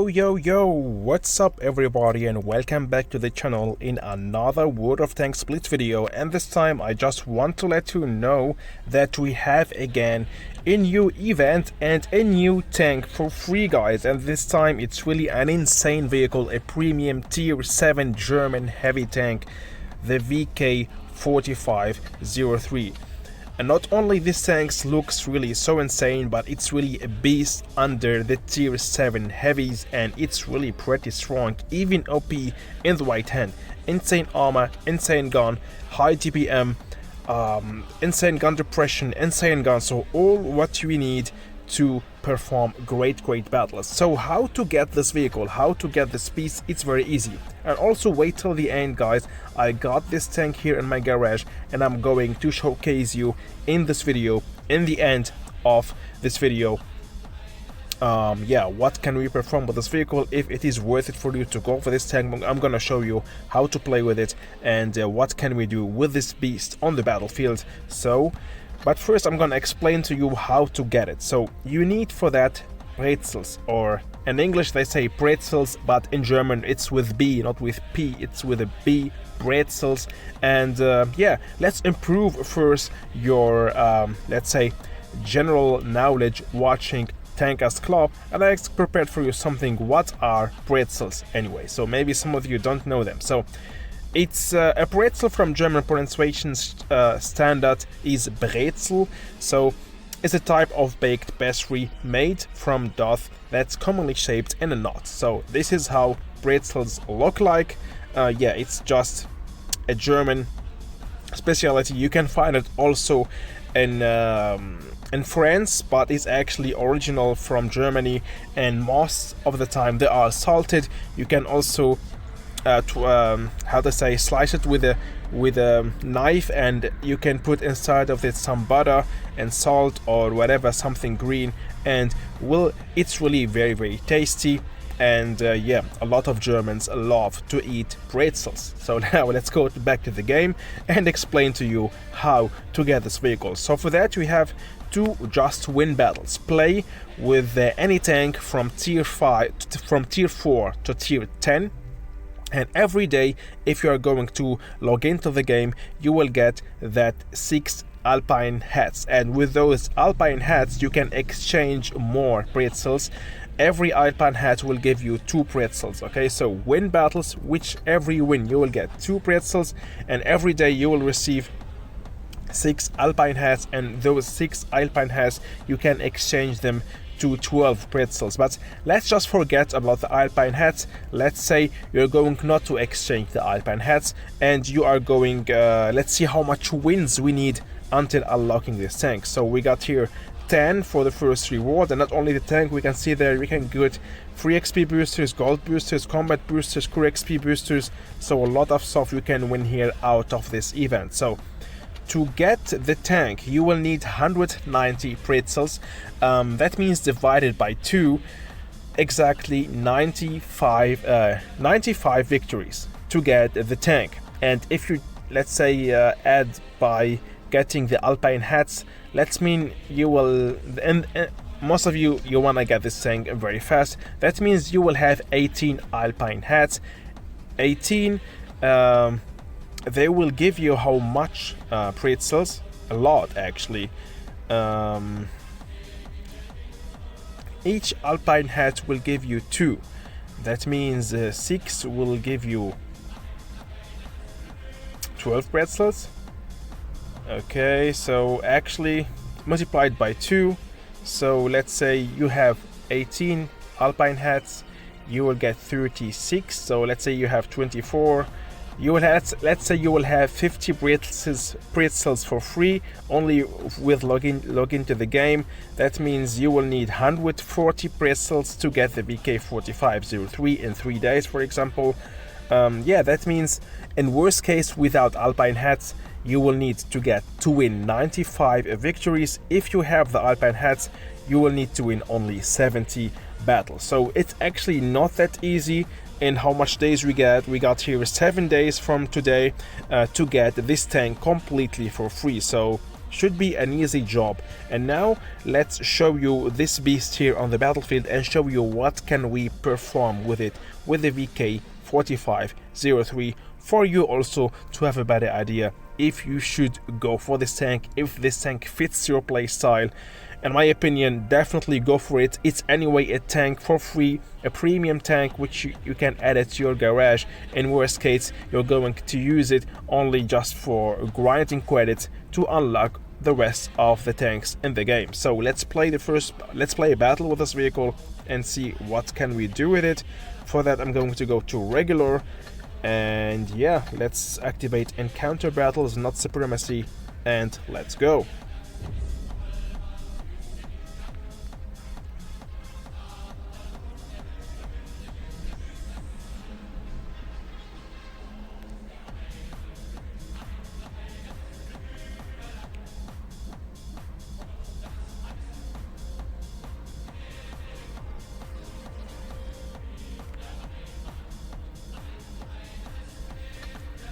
Yo, what's up everybody, and welcome back to the channel in another World of Tanks Blitz video. And this time I just want to let you know that we have again a new event and a new tank for free, guys. And this time it's really an insane vehicle, a premium tier 7 German heavy tank, the VK4503. And not only this tank looks really so insane, but it's really a beast under the tier 7 heavies, and it's really pretty strong, even OP in the right hand. Insane armor, insane gun, high TPM, insane gun depression, insane gun, so all what you need to perform great battles. So how to get this vehicle, how to get this piece, it's very easy. And also wait till the end, guys. I got this tank here in my garage and I'm going to showcase you in this video, in the end of this video, what can we perform with this vehicle, if it is worth it for you to go for this tank. I'm gonna show you how to play with it and what can we do with this beast on the battlefield. But first I'm gonna explain to you how to get it. So you need for that pretzels, or in English they say pretzels, but in German it's with B, not with P, it's with a B, pretzels. And let's improve first your let's say general knowledge watching Tankers Club, and I prepared for you something. What are pretzels anyway? So maybe some of you don't know them. So it's a pretzel from German pronunciation standard is Brezel. So it's a type of baked pastry made from dough that's commonly shaped in a knot. So this is how pretzels look like. It's just a German specialty. You can find it also in France, but it's actually original from Germany, and most of the time they are salted. You can also slice it with a knife, and you can put inside of it some butter and salt or whatever, something green, and it's really very tasty. And a lot of Germans love to eat pretzels. So now let's go back to the game and explain to you how to get this vehicle. So for that we have to just win battles. Play with any tank from tier 4 to tier 10. And every day, if you are going to log into the game, you will get that 6 Alpine hats, and with those Alpine hats you can exchange more pretzels. Every Alpine hat will give you 2 pretzels. Okay, so win battles, which every win you will get 2 pretzels, and every day you will receive 6 Alpine hats, and those 6 Alpine hats you can exchange them to 12 pretzels. But let's just forget about the Alpine hats. Let's say you're going not to exchange the Alpine hats, and you are going let's see how much wins we need until unlocking this tank. So we got here 10 for the first reward, and not only the tank, we can see there we can get free XP boosters, gold boosters, combat boosters, crew XP boosters. So a lot of stuff you can win here out of this event. So to get the tank you will need 190 pretzels. That means divided by 2, exactly 95 victories to get the tank. And if you, let's say, add by getting the Alpine hats, that means you will, and most of you want to get this tank very fast. That means you will have 18 Alpine hats. 18 they will give you how much pretzels? A lot, actually. Each Alpine hat will give you 2. That means 6 will give you 12 pretzels. Okay, so actually multiplied by 2. So let's say you have 18 Alpine hats, you will get 36. So let's say you have 24. You will have, let's say you will have 50 pretzels for free only with login to the game. That means you will need 140 pretzels to get the VK4503 in 3 days, for example. That means in worst case, without Alpine hats, you will need to win 95 victories. If you have the Alpine hats, you will need to win only 70 battles. So it's actually not that easy. And how much days we got here 7 days from today to get this tank completely for free. So should be an easy job. And now let's show you this beast here on the battlefield and show you what can we perform with it, with the VK4503, for you also to have a better idea if you should go for this tank, if this tank fits your play style. In my opinion, definitely go for it. It's anyway a tank for free, a premium tank which you can add it to your garage. In worst case, you're going to use it only just for grinding credits to unlock the rest of the tanks in the game. So let's play a battle with this vehicle and see what can we do with it. For that, I'm going to go to regular, and yeah, let's activate encounter battles, not supremacy, and let's go.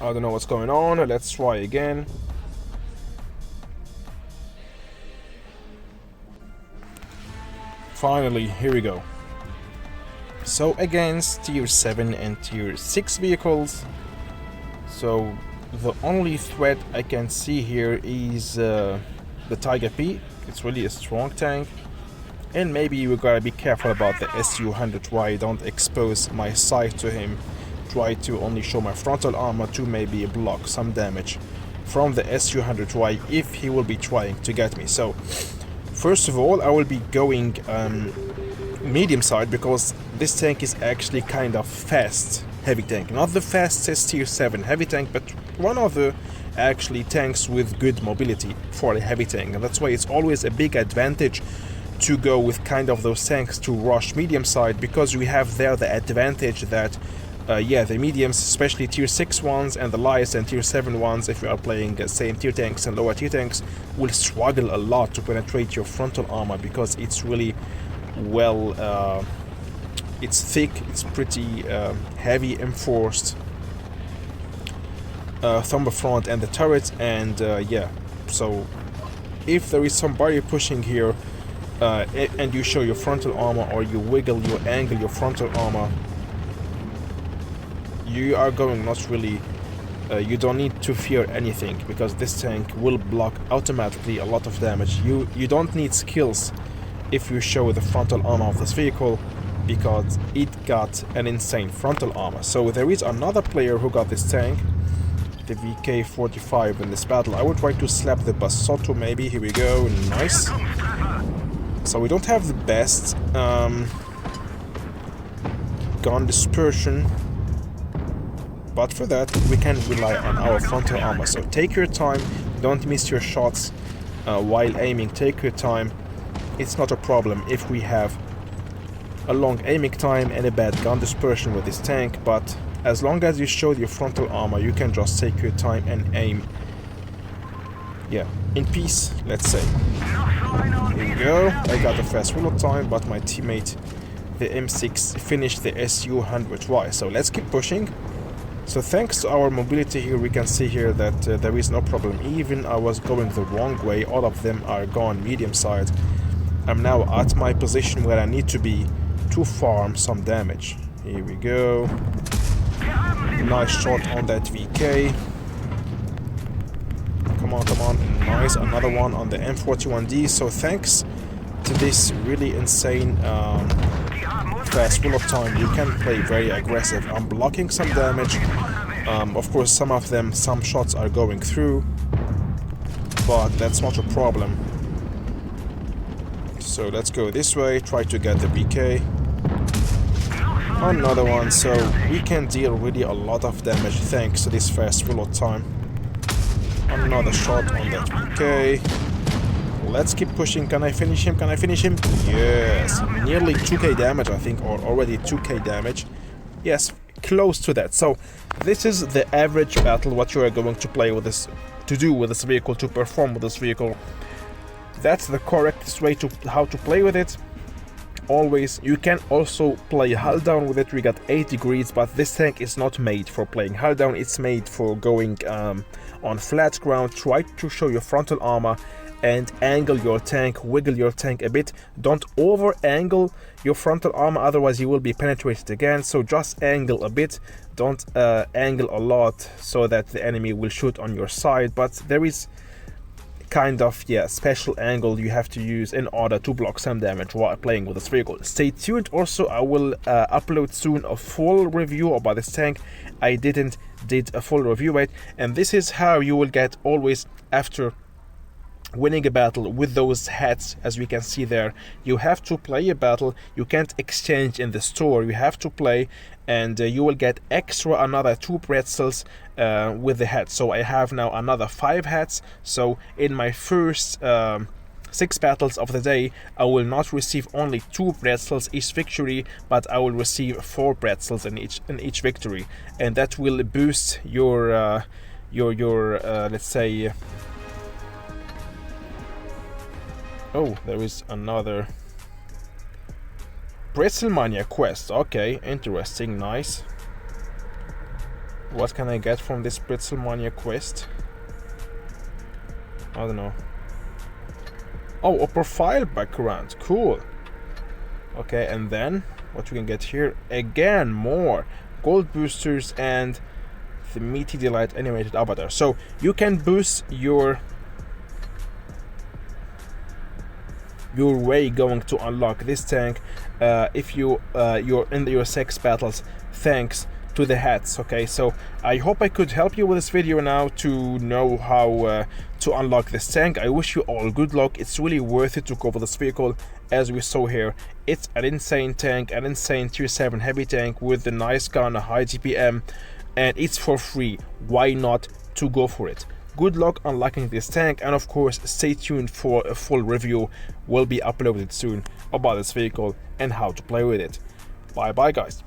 I don't know what's going on. Let's try again. Finally, here we go. So against tier 7 and tier 6 vehicles. So the only threat I can see here is the Tiger P. It's really a strong tank. And maybe we gotta be careful about the SU-100Y. Don't expose my sight to him. Try to only show my frontal armor to maybe block some damage from the SU-100Y if he will be trying to get me. So first of all, I will be going medium side, because this tank is actually kind of fast heavy tank. Not the fastest tier 7 heavy tank, but one of the actually tanks with good mobility for a heavy tank, and that's why it's always a big advantage to go with kind of those tanks to rush medium side, because we have there the advantage that yeah, the mediums, especially tier 6 ones, and the lights and tier 7 ones, if you are playing same tier tanks and lower tier tanks, will struggle a lot to penetrate your frontal armor, because it's really well, it's thick, it's pretty heavy enforced thumber front and the turret, and yeah, so if there is somebody pushing here and you show your frontal armor, or you wiggle, you angle your frontal armor, you are going not really, you don't need to fear anything, because this tank will block automatically a lot of damage. You don't need skills if you show the frontal armor of this vehicle, because it got an insane frontal armor. So there is another player who got this tank, the VK45, in this battle. I would try to slap the Basotto maybe. Here we go, nice. So we don't have the best gun dispersion, but for that we can rely on our frontal armor. So take your time, don't miss your shots while aiming, take your time. It's not a problem if we have a long aiming time and a bad gun dispersion with this tank, but as long as you show your frontal armor, you can just take your time and aim, yeah, in peace, let's say. Here we go, I got a fast reload time, but my teammate, the M6, finished the SU-100Y, so let's keep pushing. So thanks to our mobility here, we can see here that there is no problem. Even I was going the wrong way, all of them are gone medium side. I'm now at my position where I need to be to farm some damage. Here we go. Nice shot on that VK. Come on, come on. Nice, another one on the M41D. So thanks to this really insane fast reload time, you can play very aggressive. I'm blocking some damage. Of course, some shots are going through, but that's not a problem. So let's go this way, try to get the BK. Another one, so we can deal really a lot of damage thanks to this fast reload time. Another shot on that BK. Let's keep pushing. Can I finish him? Can I finish him? Yes. Nearly 2k damage, I think, or already 2k damage. Yes, close to that. So this is the average battle, what you are going to play with this, to do with this vehicle, to perform with this vehicle. That's the correct way to how to play with it. always. You can also play hull down with it. We got 8 degrees, but this tank is not made for playing hull down. It's made for going on flat ground. Try to show your frontal armor and angle your tank, wiggle your tank a bit. Don't over angle your frontal armor, otherwise you will be penetrated again. So just angle a bit, don't angle a lot so that the enemy will shoot on your side. But there is kind of special angle you have to use in order to block some damage while playing with this vehicle. Stay tuned. Also, I will upload soon a full review about this tank. I did a full review it, and this is how you will get always after winning a battle with those hats. As we can see there, you have to play a battle. You can't exchange in the store, you have to play, and you will get extra another 2 pretzels with the hats. So I have now another 5 hats. So in my first 6 battles of the day, I will not receive only 2 pretzels each victory, but I will receive 4 pretzels in each victory, and that will boost your let's say. Oh, there is another PRETZELMANIA quest. Okay, interesting, nice. What can I get from this PRETZELMANIA quest? I don't know. Oh, a profile background, cool. Okay, and then what we can get here? Again, more gold boosters and the Meaty Delight animated avatar. So you can boost your way going to unlock this tank if you're in your 6 battles, thanks to the hats. Okay, so I hope I could help you with this video now to know how to unlock this tank. I wish you all good luck. It's really worth it to go for this vehicle. As we saw here, it's an insane tank, an insane tier 7 heavy tank with a nice gun, a high GPM, and it's for free. Why not to go for it? Good luck unlocking this tank, and of course stay tuned for a full review. Will be uploaded soon about this vehicle and how to play with it. Bye bye guys.